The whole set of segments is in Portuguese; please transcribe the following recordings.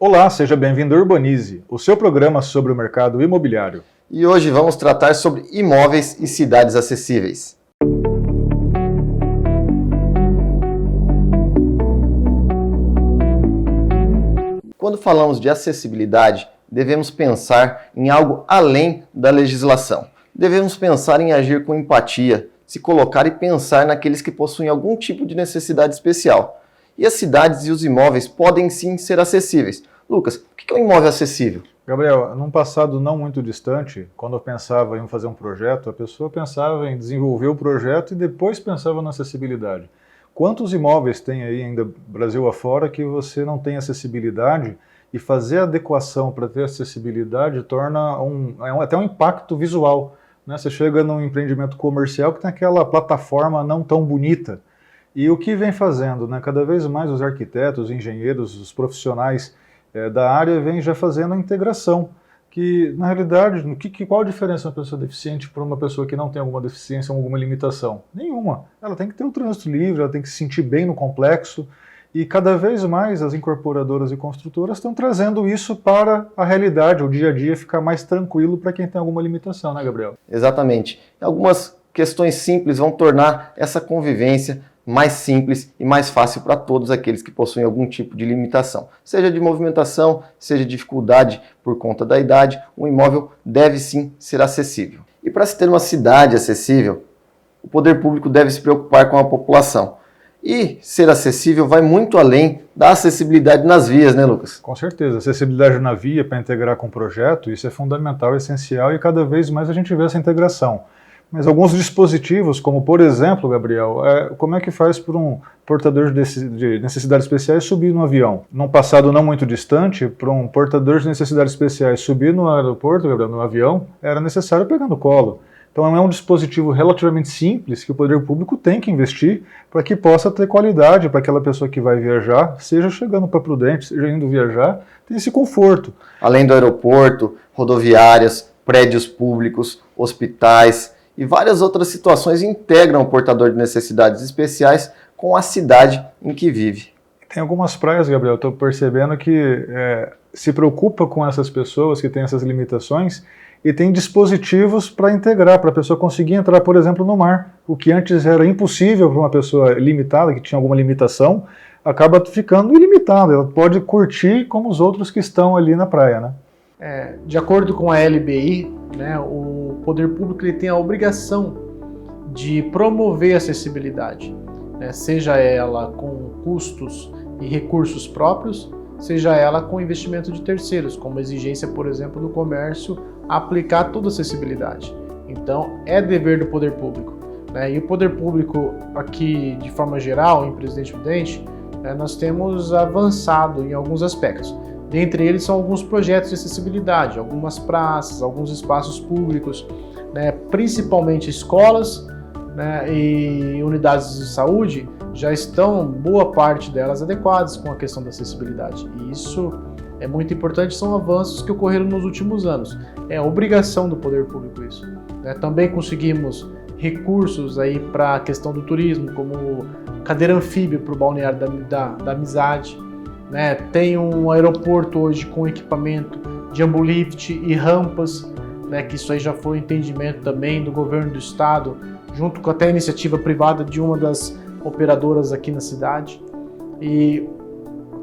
Olá, seja bem-vindo ao Urbanize, o seu programa sobre o mercado imobiliário. E hoje vamos tratar sobre imóveis e cidades acessíveis. Quando falamos de acessibilidade, devemos pensar em algo além da legislação. Devemos pensar em agir com empatia, se colocar e pensar naqueles que possuem algum tipo de necessidade especial. E as cidades e os imóveis podem sim ser acessíveis. Lucas, o que é um imóvel acessível? Gabriel, num passado não muito distante, quando eu pensava em fazer um projeto, a pessoa pensava em desenvolver o projeto e depois pensava na acessibilidade. Quantos imóveis tem aí ainda Brasil afora que você não tem acessibilidade e fazer a adequação para ter acessibilidade torna até um impacto visual, né? Você chega num empreendimento comercial que tem aquela plataforma não tão bonita. E o que vem fazendo, né? Cada vez mais os arquitetos, os engenheiros, os profissionais da área vêm já fazendo a integração, que na realidade, qual a diferença de uma pessoa deficiente para uma pessoa que não tem alguma deficiência ou alguma limitação? Nenhuma. Ela tem que ter o trânsito livre, ela tem que se sentir bem no complexo, e cada vez mais as incorporadoras e construtoras estão trazendo isso para a realidade, o dia a dia ficar mais tranquilo para quem tem alguma limitação, né, Gabriel? Exatamente. Algumas questões simples vão tornar essa convivência mais simples e mais fácil para todos aqueles que possuem algum tipo de limitação. Seja de movimentação, seja dificuldade por conta da idade, o imóvel deve sim ser acessível. E para se ter uma cidade acessível, o poder público deve se preocupar com a população. E ser acessível vai muito além da acessibilidade nas vias, né, Lucas? Com certeza. Acessibilidade na via para integrar com o projeto, isso é fundamental, essencial, e cada vez mais a gente vê essa integração. Mas alguns dispositivos, como por exemplo, Gabriel, como é que faz para um portador de necessidades especiais subir no avião? Num passado não muito distante, para um portador de necessidades especiais subir no aeroporto, Gabriel, no avião, era necessário pegar no colo. Então é um dispositivo relativamente simples que o poder público tem que investir para que possa ter qualidade para aquela pessoa que vai viajar, seja chegando para Prudente, seja indo viajar, ter esse conforto. Além do aeroporto, rodoviárias, prédios públicos, hospitais e várias outras situações integram o portador de necessidades especiais com a cidade em que vive. Tem algumas praias, Gabriel, estou percebendo que se preocupa com essas pessoas que têm essas limitações e tem dispositivos para integrar, para a pessoa conseguir entrar, por exemplo, no mar. O que antes era impossível para uma pessoa limitada, que tinha alguma limitação, acaba ficando ilimitada. Ela pode curtir como os outros que estão ali na praia, né? De acordo com a LBI, né, o poder público ele tem a obrigação de promover a acessibilidade, né, seja ela com custos e recursos próprios, seja ela com investimento de terceiros, como exigência, por exemplo, do comércio aplicar toda a acessibilidade. Então, é dever do poder público, né? E o poder público aqui, de forma geral, em Presidente Prudente, nós temos avançado em alguns aspectos. Dentre eles são alguns projetos de acessibilidade, algumas praças, alguns espaços públicos, né, principalmente escolas, né, e unidades de saúde, já estão, boa parte delas, adequadas com a questão da acessibilidade. E isso é muito importante, são avanços que ocorreram nos últimos anos. É obrigação do poder público isso, né? Também conseguimos recursos aí para a questão do turismo, como cadeira anfíbia para o balneário da Amizade, né? Tem um aeroporto hoje com equipamento de ambulift e rampas, né? Que isso aí já foi um entendimento também do governo do estado, junto com até a iniciativa privada de uma das operadoras aqui na cidade. E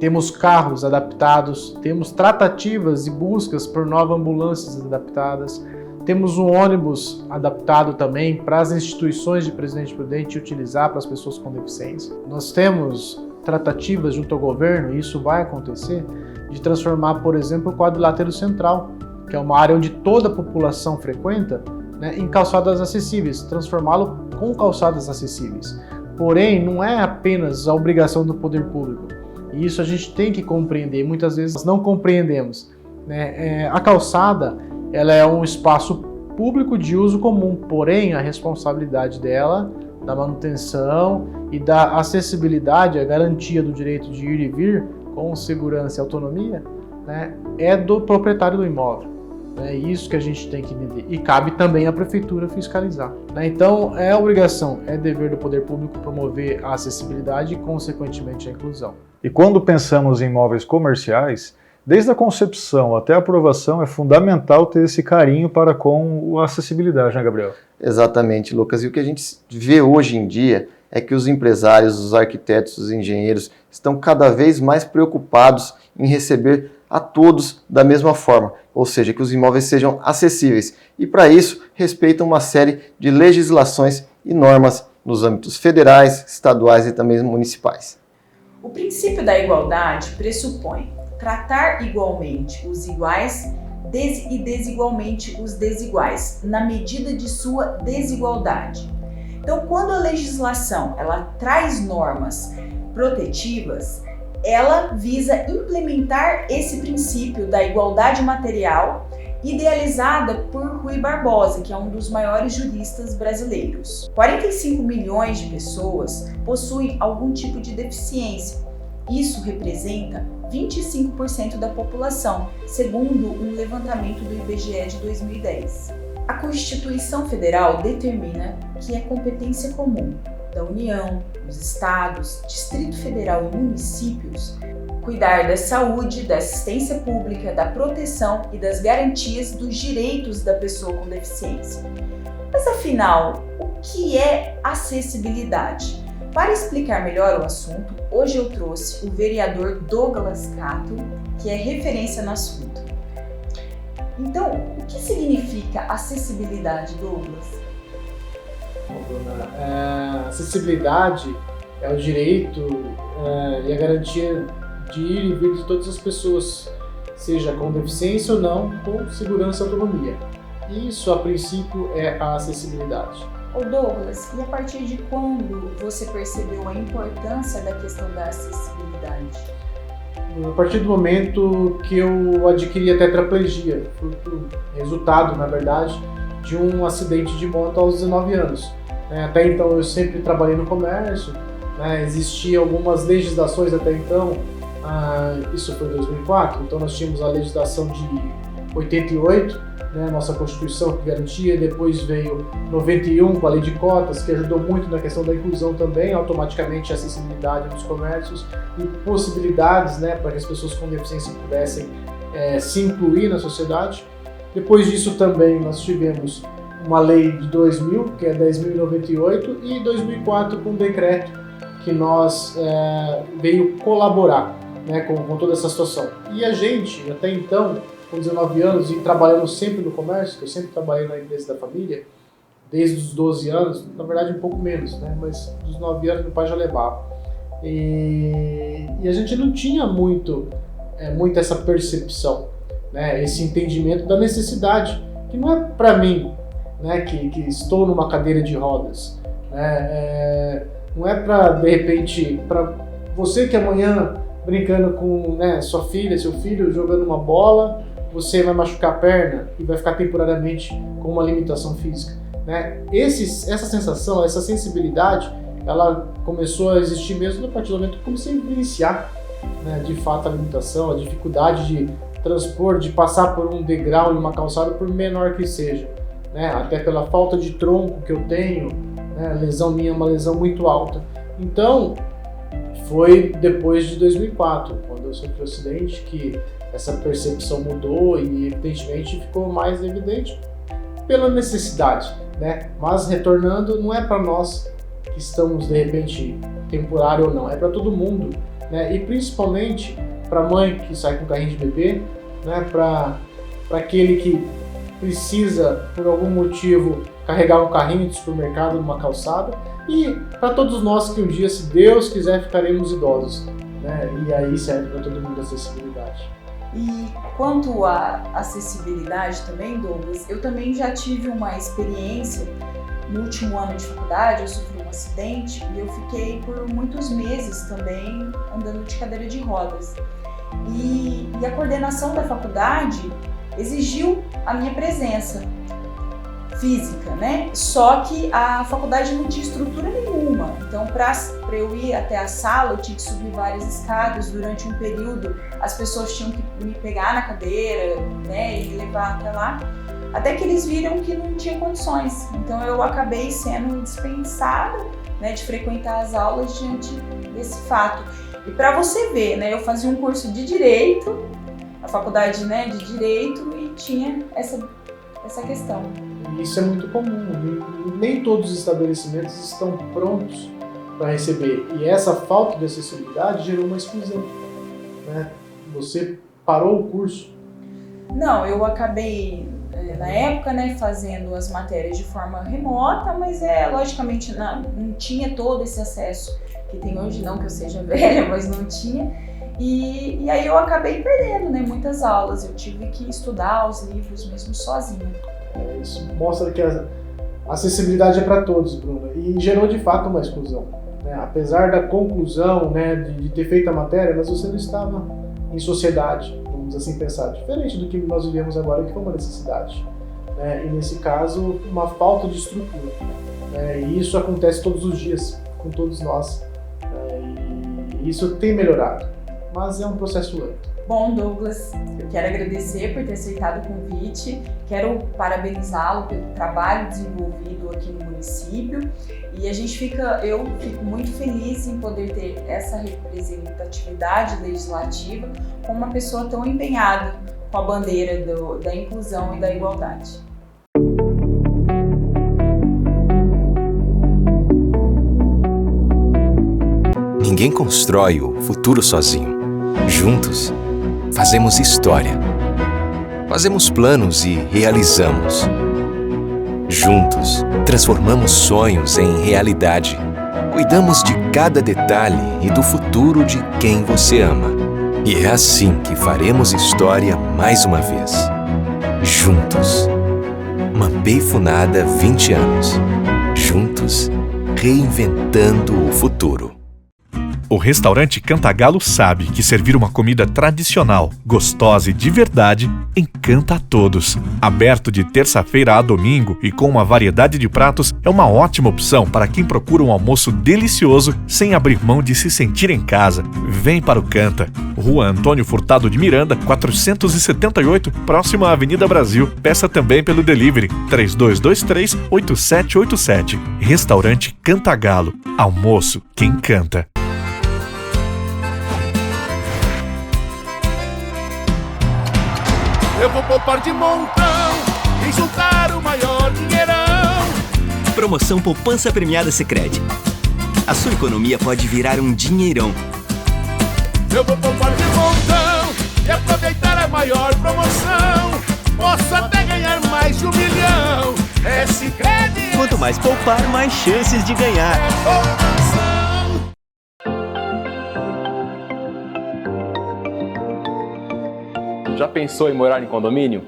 temos carros adaptados, temos tratativas e buscas por novas ambulâncias adaptadas, temos um ônibus adaptado também para as instituições de Presidente Prudente utilizar para as pessoas com deficiência. Nós temos tratativas junto ao governo, e isso vai acontecer, de transformar, por exemplo, o quadrilátero central, que é uma área onde toda a população frequenta, né, em calçadas acessíveis, transformá-lo com calçadas acessíveis. Porém, não é apenas a obrigação do poder público. E isso a gente tem que compreender, muitas vezes nós não compreendemos, né? A calçada, ela é um espaço público de uso comum, porém a responsabilidade dela, da manutenção e da acessibilidade, a garantia do direito de ir e vir com segurança e autonomia, né, é do proprietário do imóvel. É isso que a gente tem que entender. E cabe também à prefeitura fiscalizar, né? Então, é obrigação, é dever do poder público promover a acessibilidade e, consequentemente, a inclusão. E quando pensamos em imóveis comerciais, desde a concepção até a aprovação, é fundamental ter esse carinho para com a acessibilidade, né, Gabriel? Exatamente, Lucas. E o que a gente vê hoje em dia é que os empresários, os arquitetos, os engenheiros estão cada vez mais preocupados em receber a todos da mesma forma, ou seja, que os imóveis sejam acessíveis. E para isso, respeitam uma série de legislações e normas nos âmbitos federais, estaduais e também municipais. O princípio da igualdade pressupõe tratar igualmente os iguais e desigualmente os desiguais, na medida de sua desigualdade. Então, quando a legislação ela traz normas protetivas, ela visa implementar esse princípio da igualdade material, idealizada por Rui Barbosa, que é um dos maiores juristas brasileiros. 45 milhões de pessoas possuem algum tipo de deficiência. Isso representa 25% da população, segundo um levantamento do IBGE de 2010. A Constituição Federal determina que é competência comum da União, dos Estados, Distrito Federal e municípios cuidar da saúde, da assistência pública, da proteção e das garantias dos direitos da pessoa com deficiência. Mas afinal, o que é acessibilidade? Para explicar melhor o assunto, hoje eu trouxe o vereador Douglas Cato, que é referência no assunto. Então, o que significa acessibilidade, Douglas? Bom, Bruna, acessibilidade é o direito e a garantia de ir e vir de todas as pessoas, seja com deficiência ou não, com segurança e autonomia. Isso, a princípio, é a acessibilidade. Ô Douglas, e a partir de quando você percebeu a importância da questão da acessibilidade? A partir do momento que eu adquiri a tetraplegia, resultado, na verdade, de um acidente de moto aos 19 anos. Até então eu sempre trabalhei no comércio, existiam algumas legislações até então, isso foi em 2004, então nós tínhamos a legislação de 88, nossa Constituição que garantia, depois veio 91 com a lei de cotas, que ajudou muito na questão da inclusão também, automaticamente a acessibilidade nos comércios e possibilidades para que as pessoas com deficiência pudessem se incluir na sociedade. Depois disso também nós tivemos uma lei de 2000, que é 10.098, e 2004 com um decreto que nós veio colaborar com toda essa situação. E a gente, até então, com 19 anos e trabalhando sempre no comércio, que eu sempre trabalhei na empresa da família, desde os 12 anos, na verdade um pouco menos, mas dos 9 anos meu pai já levava. E a gente não tinha muito essa percepção, esse entendimento da necessidade, que não é para mim, que estou numa cadeira de rodas, não é para, de repente, para você que amanhã brincando com sua filha, seu filho, jogando uma bola, você vai machucar a perna e vai ficar temporariamente com uma limitação física. Essa sensação, essa sensibilidade, ela começou a existir mesmo a partir do momento que eu comecei a vivenciar de fato a limitação, a dificuldade de transpor, de passar por um degrau em uma calçada, por menor que seja. Até pela falta de tronco que eu tenho, a lesão minha é uma lesão muito alta. Então, foi depois de 2004, quando eu sofri o acidente, que essa percepção mudou e, evidentemente, ficou mais evidente pela necessidade, Mas, retornando, não é para nós que estamos, de repente, temporário ou não, é para todo mundo, E, principalmente, para a mãe que sai com carrinho de bebê, para aquele que precisa, por algum motivo, carregar um carrinho de supermercado numa calçada, e para todos nós que um dia, se Deus quiser, ficaremos idosos, E aí serve para todo mundo a acessibilidade. E quanto à acessibilidade também, Douglas, eu também já tive uma experiência no último ano de faculdade, eu sofri um acidente e eu fiquei por muitos meses também andando de cadeira de rodas. E a coordenação da faculdade exigiu a minha presença física, Só que a faculdade não tinha estrutura nenhuma. Então, para eu ir até a sala, eu tinha que subir várias escadas. Durante um período, as pessoas tinham que me pegar na cadeira, e levar até lá. Até que eles viram que não tinha condições. Então, eu acabei sendo dispensada, de frequentar as aulas diante desse fato. E para você ver, eu fazia um curso de Direito a faculdade, né, de Direito e tinha essa questão. Isso é muito comum, e nem todos os estabelecimentos estão prontos para receber. E essa falta de acessibilidade gerou uma exclusão, né? Você parou o curso? Não, eu acabei, na época, né, fazendo as matérias de forma remota, mas logicamente não tinha todo esse acesso que tem hoje, não que eu seja velha, mas não tinha. E aí eu acabei perdendo, né, muitas aulas, eu tive que estudar os livros mesmo sozinha. Isso mostra que a acessibilidade é para todos, Bruna, e gerou de fato uma exclusão, né? Apesar da conclusão, né, de ter feito a matéria, mas você não estava em sociedade, vamos assim pensar, diferente do que nós vivemos agora, que foi uma necessidade, né? E nesse caso, uma falta de estrutura, né? E isso acontece todos os dias com todos nós, e isso tem melhorado, mas é um processo lento. Bom, Douglas, eu quero agradecer por ter aceitado o convite, quero parabenizá-lo pelo trabalho desenvolvido aqui no município e eu fico muito feliz em poder ter essa representatividade legislativa com uma pessoa tão empenhada com a bandeira da inclusão e da igualdade. Ninguém constrói o futuro sozinho. Juntos, fazemos história. Fazemos planos e realizamos. Juntos, transformamos sonhos em realidade. Cuidamos de cada detalhe e do futuro de quem você ama. E é assim que faremos história mais uma vez. Juntos. Mapei Funada 20 anos. Juntos, reinventando o futuro. O restaurante Cantagalo sabe que servir uma comida tradicional, gostosa e de verdade encanta a todos. Aberto de terça-feira a domingo e com uma variedade de pratos, é uma ótima opção para quem procura um almoço delicioso sem abrir mão de se sentir em casa. Vem para o Canta, Rua Antônio Furtado de Miranda, 478, próximo à Avenida Brasil. Peça também pelo delivery 3223-8787. Restaurante Cantagalo, almoço que encanta. Eu vou poupar de montão e juntar o maior dinheirão. Promoção Poupança Premiada Sicredi. A sua economia pode virar um dinheirão. Eu vou poupar de montão e aproveitar a maior promoção. Posso até ganhar mais de 1 milhão. É Sicredi. Quanto mais poupar, mais chances de ganhar. É poupança. Já pensou em morar em condomínio?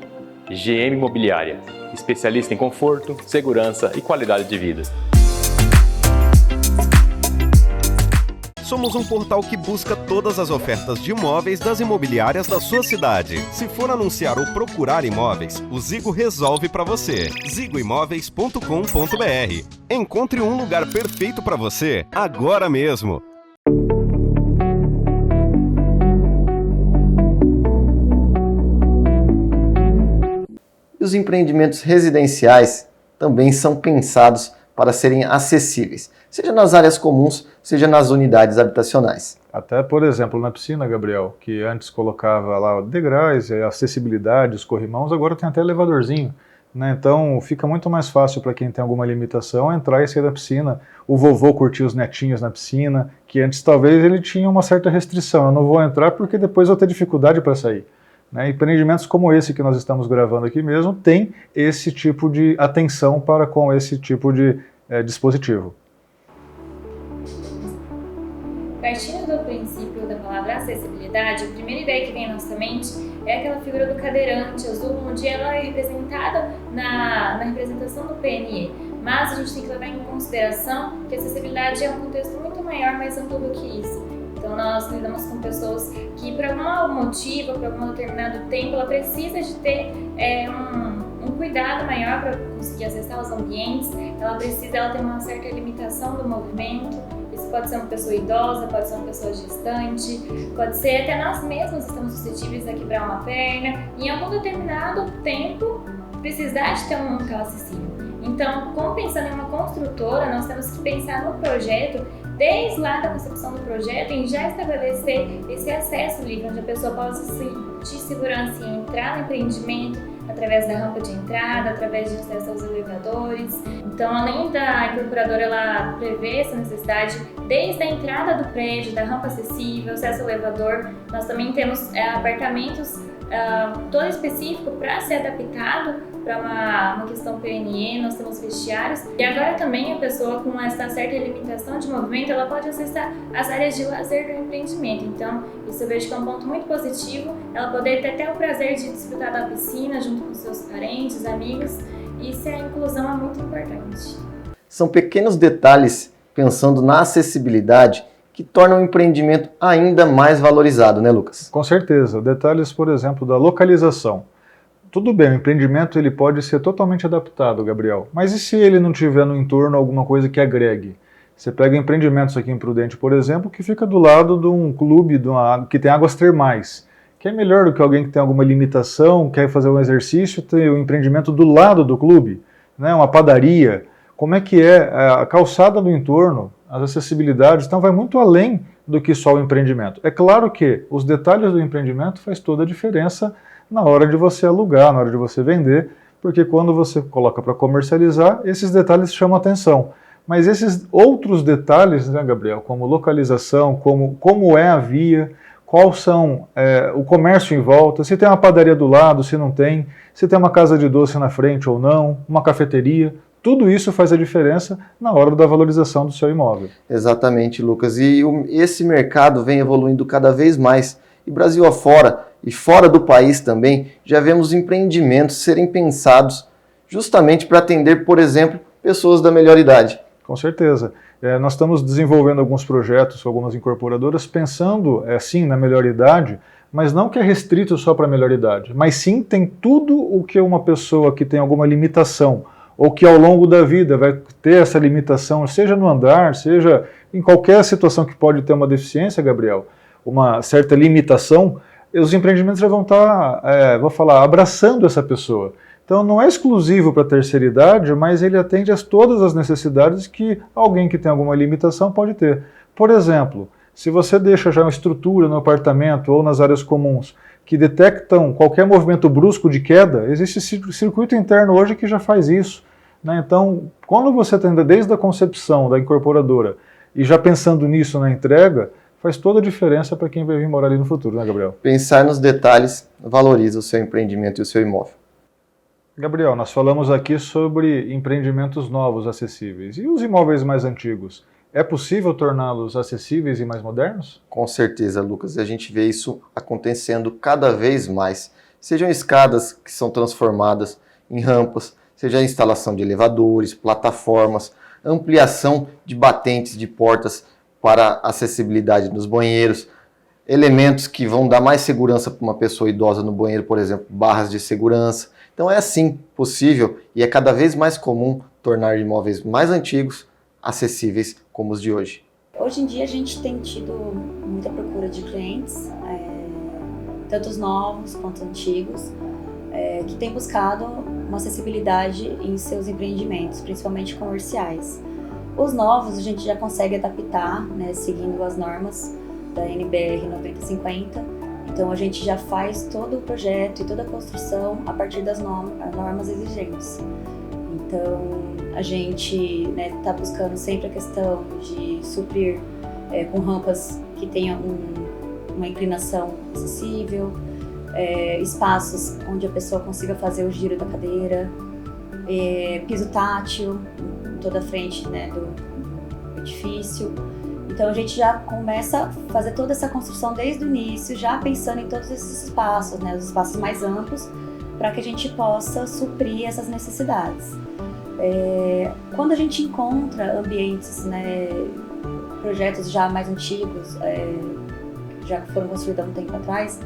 GM Imobiliária, especialista em conforto, segurança e qualidade de vida. Somos um portal que busca todas as ofertas de imóveis das imobiliárias da sua cidade. Se for anunciar ou procurar imóveis, o Zigo resolve para você. zigoimóveis.com.br. Encontre um lugar perfeito para você agora mesmo. E os empreendimentos residenciais também são pensados para serem acessíveis, seja nas áreas comuns, seja nas unidades habitacionais. Até, por exemplo, na piscina, Gabriel, que antes colocava lá degraus, acessibilidade, os corrimãos, agora tem até elevadorzinho, né? Então fica muito mais fácil para quem tem alguma limitação entrar e sair da piscina. O vovô curtir os netinhos na piscina, que antes talvez ele tinha uma certa restrição, eu não vou entrar porque depois eu vou ter dificuldade para sair. Empreendimentos como esse que nós estamos gravando aqui mesmo tem esse tipo de atenção para com esse tipo de dispositivo. Partindo do princípio da palavra acessibilidade, a primeira ideia que vem à nossa mente é aquela figura do cadeirante azul, onde ela é representada na representação do PNE. Mas a gente tem que levar em consideração que a acessibilidade é um contexto muito maior, mais amplo do que isso. Então nós lidamos com pessoas que por algum motivo, por algum determinado tempo, ela precisa de ter um cuidado maior para conseguir acessar os ambientes, ela ter uma certa limitação do movimento. Isso pode ser uma pessoa idosa, pode ser uma pessoa gestante, pode ser até nós mesmos estamos suscetíveis a quebrar uma perna e em algum determinado tempo precisar de ter um local acessível. Então, como pensando em uma construtora, nós temos que pensar no projeto, desde lá da concepção do projeto, em já estabelecer esse acesso livre, onde a pessoa possa de segurança em entrar no empreendimento, através da rampa de entrada, através de acesso aos elevadores. Então, além da incorporadora ela prever essa necessidade, desde a entrada do prédio, da rampa acessível, acesso ao elevador, nós também temos apartamentos todo específico para ser adaptado para uma questão PNE, nós temos vestiários. E agora também a pessoa com essa certa limitação de movimento, ela pode acessar as áreas de lazer do empreendimento. Então, isso eu vejo que é um ponto muito positivo, ela poder ter até o prazer de desfrutar da piscina junto com seus parentes, amigos, e isso, a inclusão é muito importante. São pequenos detalhes, pensando na acessibilidade, que tornam o empreendimento ainda mais valorizado, né, Lucas? Com certeza. Detalhes, por exemplo, da localização. Tudo bem, o empreendimento ele pode ser totalmente adaptado, Gabriel, mas e se ele não tiver no entorno alguma coisa que agregue? Você pega empreendimentos aqui em Prudente, por exemplo, que fica do lado de um clube que tem águas termais, que é melhor do que alguém que tem alguma limitação, quer fazer um exercício, ter o empreendimento do lado do clube, né, uma padaria. Como é que é a calçada do entorno, as acessibilidades, então vai muito além do que só o empreendimento. É claro que os detalhes do empreendimento faz toda a diferença na hora de você alugar, na hora de você vender, porque quando você coloca para comercializar, esses detalhes chamam atenção. Mas esses outros detalhes, né, Gabriel, como localização, como é a via, qual são o comércio em volta, se tem uma padaria do lado, se não tem, se tem uma casa de doce na frente ou não, uma cafeteria, tudo isso faz a diferença na hora da valorização do seu imóvel. Exatamente, Lucas. E esse mercado vem evoluindo cada vez mais. E Brasil afora, e fora do país também, já vemos empreendimentos serem pensados justamente para atender, por exemplo, pessoas da melhor idade. Com certeza. Nós estamos desenvolvendo alguns projetos com algumas incorporadoras pensando, sim, na melhor idade, mas não que é restrito só para a melhor idade, mas sim tem tudo o que uma pessoa que tem alguma limitação, ou que ao longo da vida vai ter essa limitação, seja no andar, seja em qualquer situação que pode ter uma deficiência, Gabriel, uma certa limitação, os empreendimentos já vão estar, abraçando essa pessoa. Então não é exclusivo para a terceira idade, mas ele atende a todas as necessidades que alguém que tem alguma limitação pode ter. Por exemplo, se você deixa já uma estrutura no apartamento ou nas áreas comuns que detectam qualquer movimento brusco de queda, existe circuito interno hoje que já faz isso. Né? Então, quando você tem desde a concepção da incorporadora e já pensando nisso na entrega, faz toda a diferença para quem vai vir morar ali no futuro, né, Gabriel? Pensar nos detalhes valoriza o seu empreendimento e o seu imóvel. Gabriel, nós falamos aqui sobre empreendimentos novos acessíveis. E os imóveis mais antigos? É possível torná-los acessíveis e mais modernos? Com certeza, Lucas. A gente vê isso acontecendo cada vez mais. Sejam escadas que são transformadas em rampas, seja a instalação de elevadores, plataformas, ampliação de batentes de portas para acessibilidade nos banheiros, elementos que vão dar mais segurança para uma pessoa idosa no banheiro, por exemplo, barras de segurança. Então é assim possível e é cada vez mais comum tornar imóveis mais antigos acessíveis como os de hoje. Hoje em dia a gente tem tido muita procura de clientes, tanto os novos quanto antigos, que têm buscado uma acessibilidade em seus empreendimentos, principalmente comerciais. Os novos a gente já consegue adaptar, né, seguindo as normas da NBR 9050. Então a gente já faz todo o projeto e toda a construção a partir das normas exigentes. Então a gente está buscando sempre a questão de suprir com rampas que tenham uma inclinação acessível, espaços onde a pessoa consiga fazer o giro da cadeira, piso tátil em toda a frente, né, do edifício. Então a gente já começa a fazer toda essa construção desde o início, já pensando em todos esses espaços, né, os espaços mais amplos, para que a gente possa suprir essas necessidades. Quando a gente encontra ambientes, né, projetos já mais antigos, já foram construídos há um tempo atrás,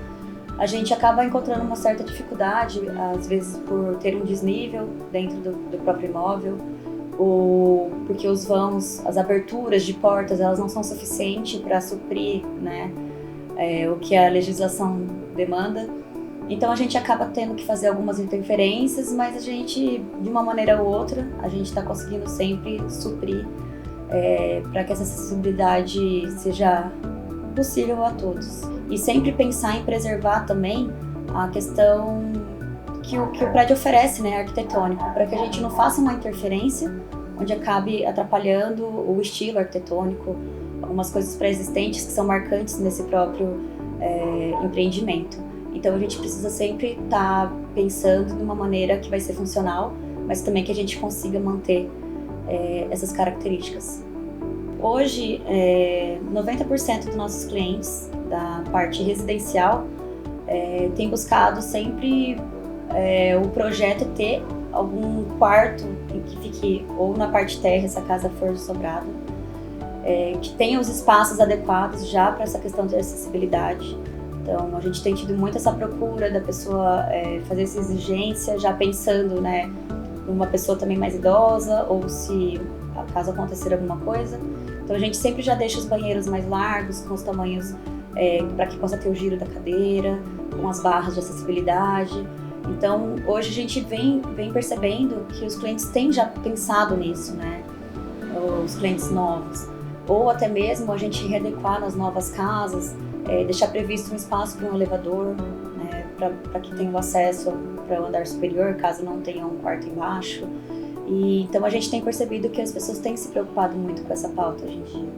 a gente acaba encontrando uma certa dificuldade, às vezes por ter um desnível dentro do próprio imóvel, ou porque os vãos, as aberturas de portas, elas não são suficientes para suprir, né, o que a legislação demanda. Então a gente acaba tendo que fazer algumas interferências, mas a gente, de uma maneira ou outra, a gente está conseguindo sempre suprir para que essa acessibilidade seja possível a todos. E sempre pensar em preservar também a questão que o prédio oferece, né, arquitetônico, para que a gente não faça uma interferência onde acabe atrapalhando o estilo arquitetônico, algumas coisas pré-existentes que são marcantes nesse próprio empreendimento. Então a gente precisa sempre estar pensando de uma maneira que vai ser funcional, mas também que a gente consiga manter essas características. Hoje, 90% dos nossos clientes da parte residencial têm buscado sempre o projeto ter algum quarto em que fique ou na parte terra, se a casa for sobrado, que tenha os espaços adequados já para essa questão de acessibilidade. Então, a gente tem tido muito essa procura da pessoa fazer essa exigência, já pensando, né, numa pessoa também mais idosa, ou se caso acontecer alguma coisa. Então, a gente sempre já deixa os banheiros mais largos, com os tamanhos para que possa ter o giro da cadeira, com as barras de acessibilidade. Então, hoje a gente vem percebendo que os clientes têm já pensado nisso, né? Os clientes novos. Ou até mesmo a gente readequar nas novas casas, deixar previsto um espaço para um elevador, né? Para que tenha o acesso para o andar superior, caso não tenha um quarto embaixo. E, então a gente tem percebido que as pessoas têm se preocupado muito com essa pauta hoje em dia.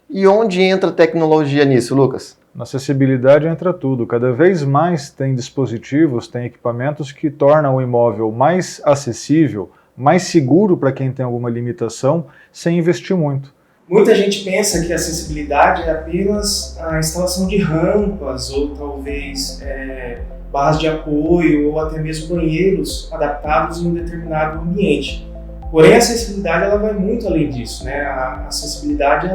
E onde entra a tecnologia nisso, Lucas? Na acessibilidade entra tudo. Cada vez mais tem dispositivos, tem equipamentos que tornam o imóvel mais acessível, mais seguro para quem tem alguma limitação, sem investir muito. Muita gente pensa que a acessibilidade é apenas a instalação de rampas ou talvez barras de apoio ou até mesmo banheiros adaptados em um determinado ambiente. Porém, a acessibilidade ela vai muito além disso, né? A acessibilidade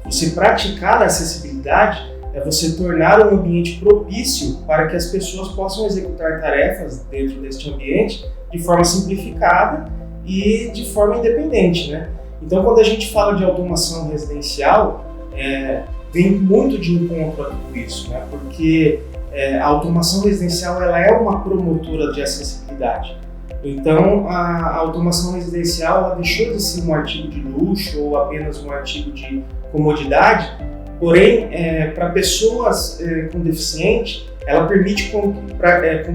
você praticar a acessibilidade é você tornar um ambiente propício para que as pessoas possam executar tarefas dentro deste ambiente de forma simplificada e de forma independente, né? Então, quando a gente fala de automação residencial, vem muito de encontro a tudo isso, né? Porque a automação residencial ela é uma promotora de acessibilidade. Então, a automação residencial ela deixou de ser um artigo de luxo ou apenas um artigo de comodidade, porém, para pessoas com deficiente, ela permite com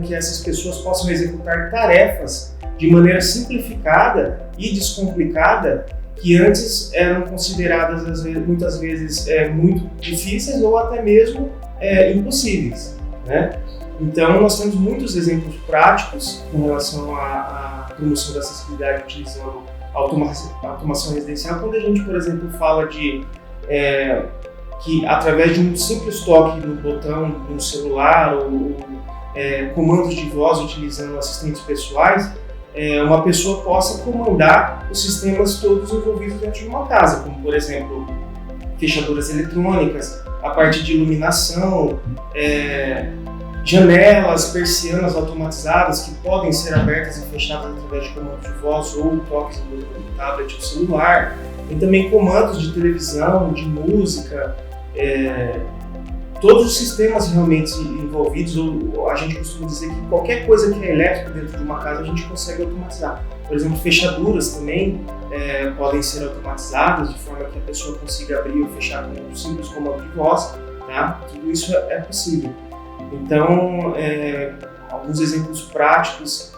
que essas pessoas possam executar tarefas de maneira simplificada e descomplicada que antes eram consideradas muitas vezes muito difíceis ou até mesmo impossíveis, né? Então, nós temos muitos exemplos práticos com relação à promoção da acessibilidade utilizando automação residencial, quando a gente, por exemplo, fala de que através de um simples toque no botão no celular ou comandos de voz utilizando assistentes pessoais, uma pessoa possa comandar os sistemas todos envolvidos dentro de uma casa, como, por exemplo, fechaduras eletrônicas, a parte de iluminação, janelas, persianas automatizadas que podem ser abertas e fechadas através de comandos de voz ou toques do tablet ou celular. Tem também comandos de televisão, de música, todos os sistemas realmente envolvidos, ou a gente costuma dizer que qualquer coisa que é elétrica dentro de uma casa a gente consegue automatizar. Por exemplo, fechaduras também podem ser automatizadas de forma que a pessoa consiga abrir ou fechar com um simples comando de voz, tá? Tudo isso é possível. Então, alguns exemplos práticos,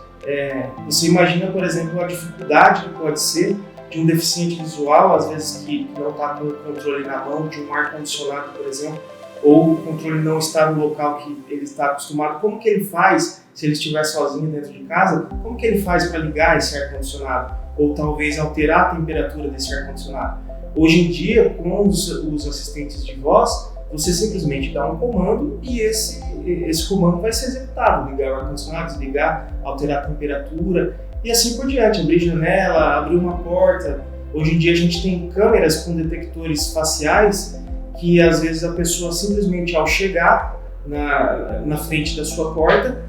você imagina, por exemplo, a dificuldade que pode ser de um deficiente visual, às vezes que não está com o controle na mão, de um ar-condicionado, por exemplo, ou o controle não está no local que ele está acostumado. Como que ele faz, se ele estiver sozinho dentro de casa, como que ele faz para ligar esse ar-condicionado? Ou talvez alterar a temperatura desse ar-condicionado? Hoje em dia, com os assistentes de voz, você simplesmente dá um comando e esse comando vai ser executado. Ligar o ar-condicionado, desligar, alterar a temperatura e assim por diante. Abrir janela, abrir uma porta. Hoje em dia a gente tem câmeras com detectores faciais que às vezes a pessoa simplesmente ao chegar na frente da sua porta,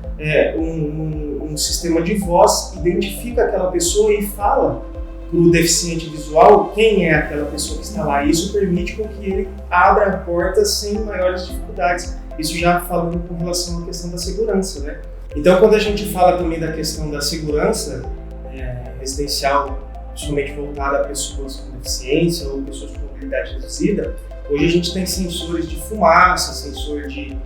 um sistema de voz identifica aquela pessoa e fala para o deficiente visual quem é aquela pessoa que está lá. Isso permite com que ele abra a porta sem maiores dificuldades. Isso já falando com relação à questão da segurança, né? Então, quando a gente fala também da questão da segurança residencial, principalmente voltada a pessoas com deficiência ou pessoas com mobilidade reduzida, Hoje a gente tem sensores de fumaça, sensor de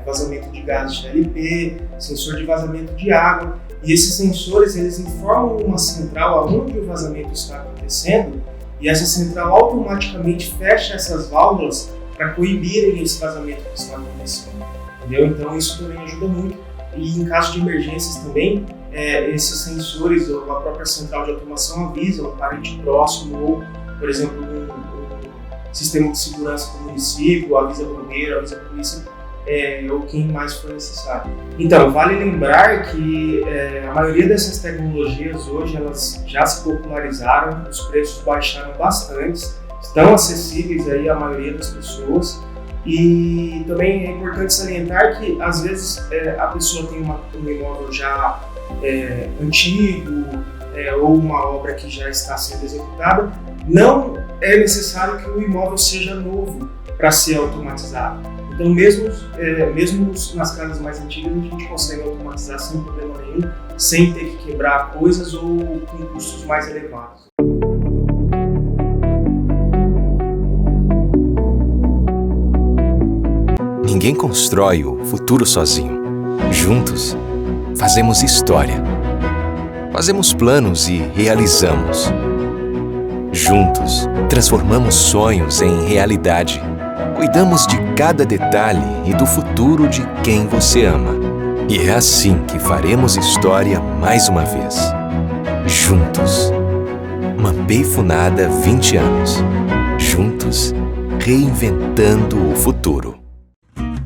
vazamento de gases de LP, sensor de vazamento de água, e esses sensores eles informam uma central aonde o vazamento está acontecendo, e essa central automaticamente fecha essas válvulas para coibirem esse vazamento que está acontecendo. Entendeu? Então isso também ajuda muito, e em caso de emergências também, esses sensores ou a própria central de automação avisam um parente próximo ou, por exemplo, um sistema de segurança do município, avisa bombeiro, avisa polícia, ou quem mais for necessário. Então, vale lembrar que a maioria dessas tecnologias hoje elas já se popularizaram, os preços baixaram bastante, estão acessíveis aí à maioria das pessoas, e também é importante salientar que às vezes a pessoa tem um imóvel já antigo ou uma obra que já está sendo executada, não é necessário que o imóvel seja novo para ser automatizado. Então, mesmo nas casas mais antigas, a gente consegue automatizar sem problema nenhum, sem ter que quebrar coisas ou com custos mais elevados. Ninguém constrói o futuro sozinho. Juntos, fazemos história. Fazemos planos e realizamos. Juntos, transformamos sonhos em realidade. Cuidamos de cada detalhe e do futuro de quem você ama. E é assim que faremos história mais uma vez. Juntos. Mapei Funada 20 anos. Juntos, reinventando o futuro.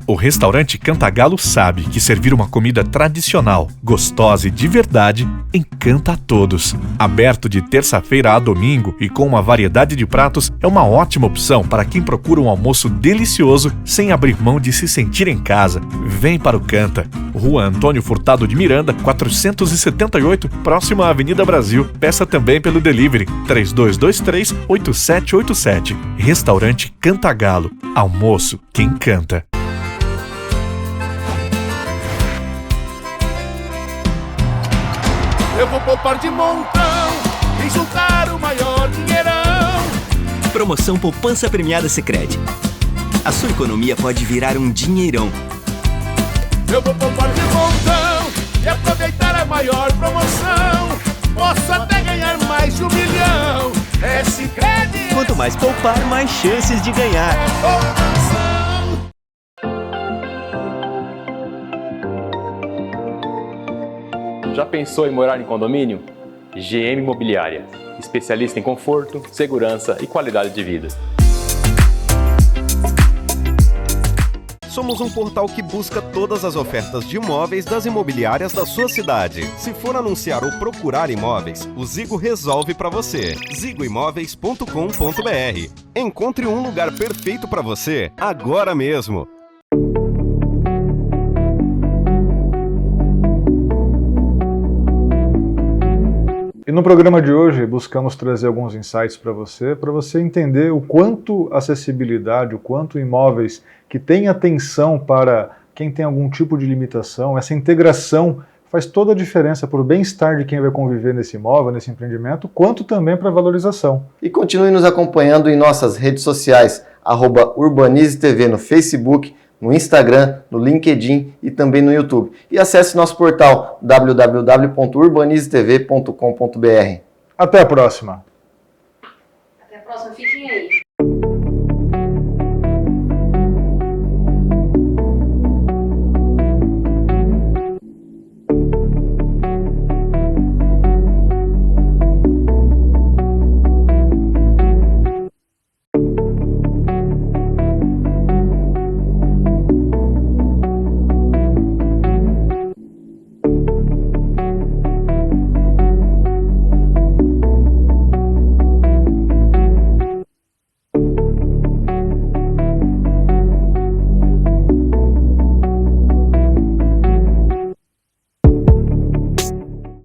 O restaurante Cantagalo sabe que servir uma comida tradicional, gostosa e de verdade encanta a todos. Aberto de terça-feira a domingo e com uma variedade de pratos, é uma ótima opção para quem procura um almoço delicioso sem abrir mão de se sentir em casa. Vem para o Canta. Rua Antônio Furtado de Miranda, 478, próximo à Avenida Brasil. Peça também pelo delivery 3223-8787. Restaurante Cantagalo. Almoço que encanta. Eu vou poupar de montão e juntar o maior dinheirão. Promoção Poupança Premiada Sicredi. A sua economia pode virar um dinheirão. Eu vou poupar de montão e aproveitar a maior promoção. Posso até ganhar mais de 1 milhão. É Sicredi. Quanto mais poupar, mais chances de ganhar. Já pensou em morar em condomínio? GM Imobiliária, especialista em conforto, segurança e qualidade de vida. Somos um portal que busca todas as ofertas de imóveis das imobiliárias da sua cidade. Se for anunciar ou procurar imóveis, o Zigo resolve para você. zigoimóveis.com.br. Encontre um lugar perfeito para você agora mesmo. E no programa de hoje buscamos trazer alguns insights para você entender o quanto acessibilidade, o quanto imóveis que têm atenção para quem tem algum tipo de limitação, essa integração faz toda a diferença para o bem-estar de quem vai conviver nesse imóvel, nesse empreendimento, quanto também para a valorização. E continue nos acompanhando em nossas redes sociais, @UrbanizeTV no Facebook, no Instagram, no LinkedIn e também no YouTube. E acesse nosso portal www.urbanizetv.com.br. Até a próxima! Até a próxima, fiquem aí.